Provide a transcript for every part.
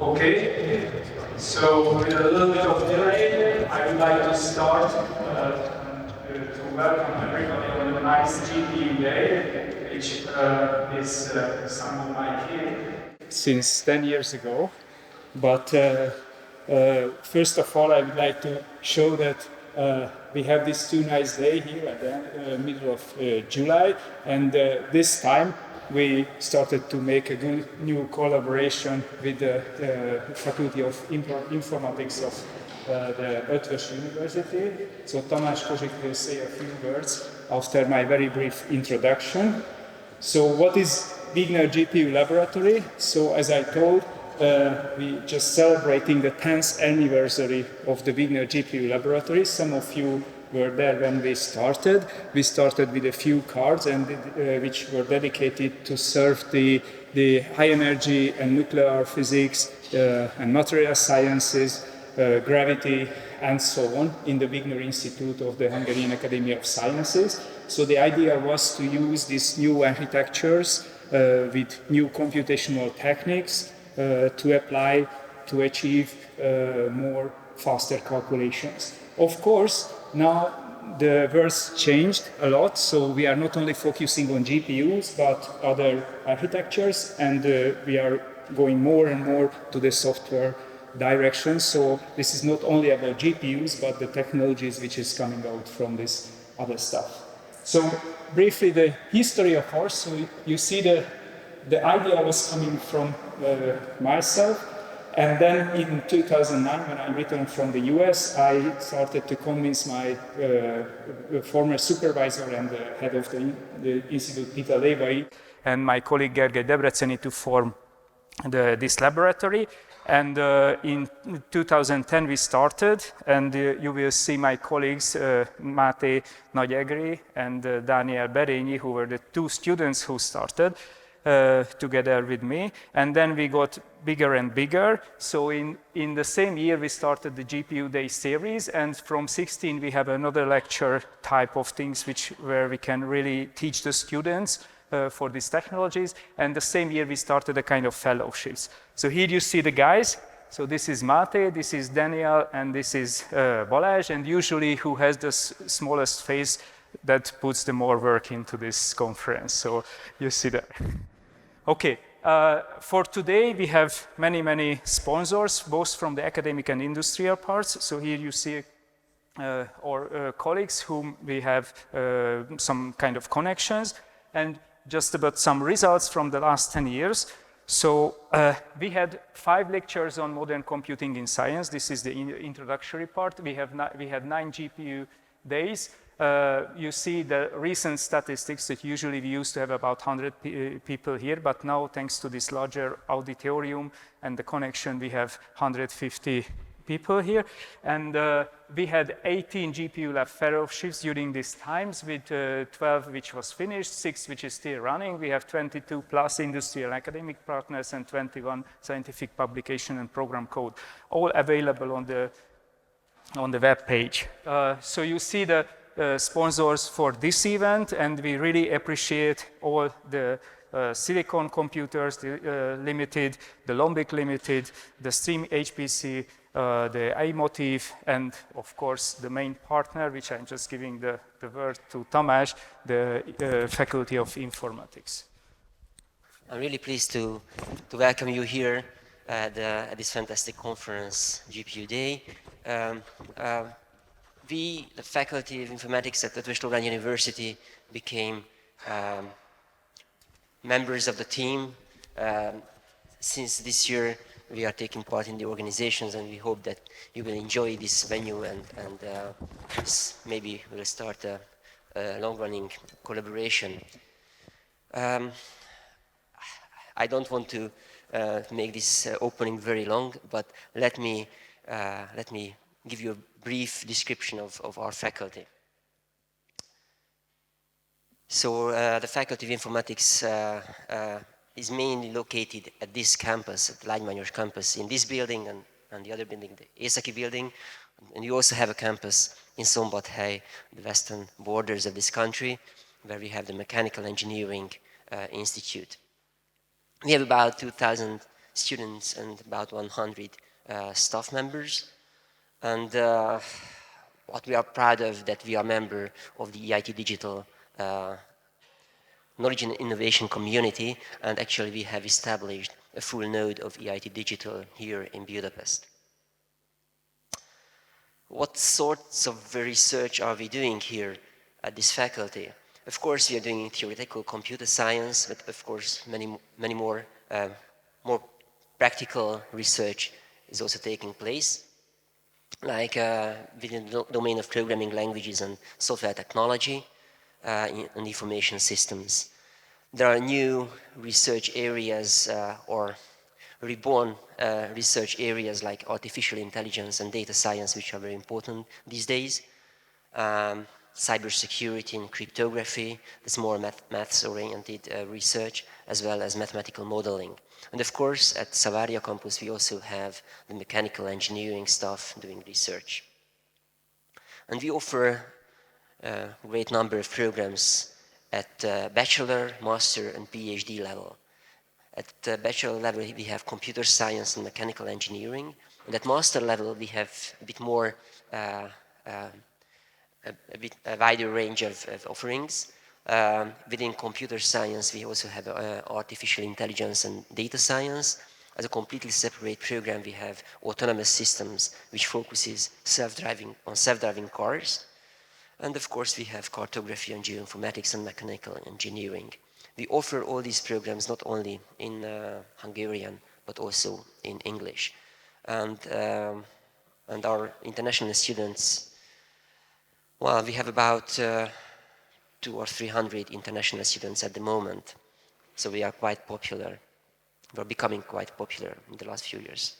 Okay, so with a little bit of delay, I would like to start to welcome everybody on a nice GPU day, which is some of my kid since 10 years ago. But first of all, I would like to show that we have this two nice day here at the middle of July, and this time we started to make a good new collaboration with the Faculty of Informatics of the Eötvös University. So Tamás Kozsik will say a few words after my very brief introduction. So what is Wigner GPU Laboratory? So as I told, we just celebrating the 10th anniversary of the Wigner GPU Laboratory. Some of you were there when we started. We started with a few cards and which were dedicated to serve the high energy and nuclear physics and material sciences, gravity, and so on in the Wigner Institute of the Hungarian Academy of Sciences. So the idea was to use these new architectures with new computational techniques to apply to achieve more faster calculations. Of course, now the world's changed a lot, so we are not only focusing on GPUs but other architectures, and we are going more and more to the software direction. So this is not only about GPUs but the technologies which is coming out from this other stuff. So briefly the history of ours. So you see the idea was coming from myself, and then in 2009 when I returned from the US, I started to convince my former supervisor and the head of the Institute, Peter Lévai, and my colleague Gergely Debreceni to form this laboratory. And in 2010 we started, and you will see my colleagues Máté Nagyegri and Dániel Berényi, who were the two students who started together with me. And then we got bigger and bigger. So in the same year we started the GPU Day series, and from 16 we have another lecture type of things where we can really teach the students for these technologies. And the same year we started a kind of fellowships. So here you see the guys. So this is Máté, this is Daniel, and this is Balázs, and usually who has the smallest face that puts the more work into this conference. So you see that. Okay, for today we have many sponsors, both from the academic and industrial parts. So here you see our colleagues whom we have some kind of connections, and just about some results from the last 10 years. So we had 5 lectures on modern computing in science. This is the introductory part. We had 9 GPU days. You see the recent statistics that usually we used to have about 100 people here, but now thanks to this larger auditorium and the connection, we have 150 people here. And we had 18 GPU lab fellowships during these times, with 12 which was finished, 6 which is still running. We have 22 plus industrial academic partners and 21 scientific publication and program code, all available on the web page. So you see the sponsors for this event, and we really appreciate all the Silicon Computers Limited, the Lombic Limited, the Stream HPC, the iMotive, and of course the main partner, which I'm just giving the word to Tamás, the Faculty of Informatics. I'm really pleased to welcome you here at this fantastic conference, GPU Day. We, the Faculty of Informatics at Eötvös Loránd University, became members of the team. Since this year, we are taking part in the organizations, and we hope that you will enjoy this venue, and maybe we'll start a long-running collaboration. I don't want to make this opening very long, but let me give you a brief description of our faculty. So the Faculty of Informatics is mainly located at this campus, at Lágymányos campus, in this building and the other building, the Északi building. And we also have a campus in Szombathely, the western borders of this country, where we have the Mechanical Engineering Institute. We have about 2,000 students and about 100 staff members. And what we are proud of that we are a member of the EIT Digital knowledge and innovation community, and actually we have established a full node of EIT Digital here in Budapest. What sorts of research are we doing here at this faculty? Of course, we are doing theoretical computer science, but of course, many more practical research is also taking place, like within the domain of programming languages and software technology and information systems. There are new research areas or reborn research areas like artificial intelligence and data science, which are very important these days. Cybersecurity and cryptography, that's more maths-oriented research, as well as mathematical modeling. And of course, at Savaria campus, we also have the mechanical engineering staff doing research. And we offer a great number of programs at bachelor, master, and PhD level. At the bachelor level, we have computer science and mechanical engineering. And at master level, we have a bit more, a wider range of offerings. Within computer science, we also have artificial intelligence and data science. As a completely separate program, we have autonomous systems, which focuses on self-driving cars. And of course, we have cartography and geoinformatics and mechanical engineering. We offer all these programs not only in Hungarian, but also in English. And our international students, well, we have about 200 or 300 international students at the moment. So we are quite popular. We're becoming quite popular in the last few years.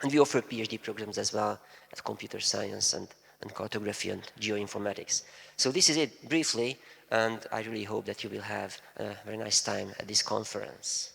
And we offer PhD programs as well at computer science and cartography and geoinformatics. So this is it briefly, and I really hope that you will have a very nice time at this conference.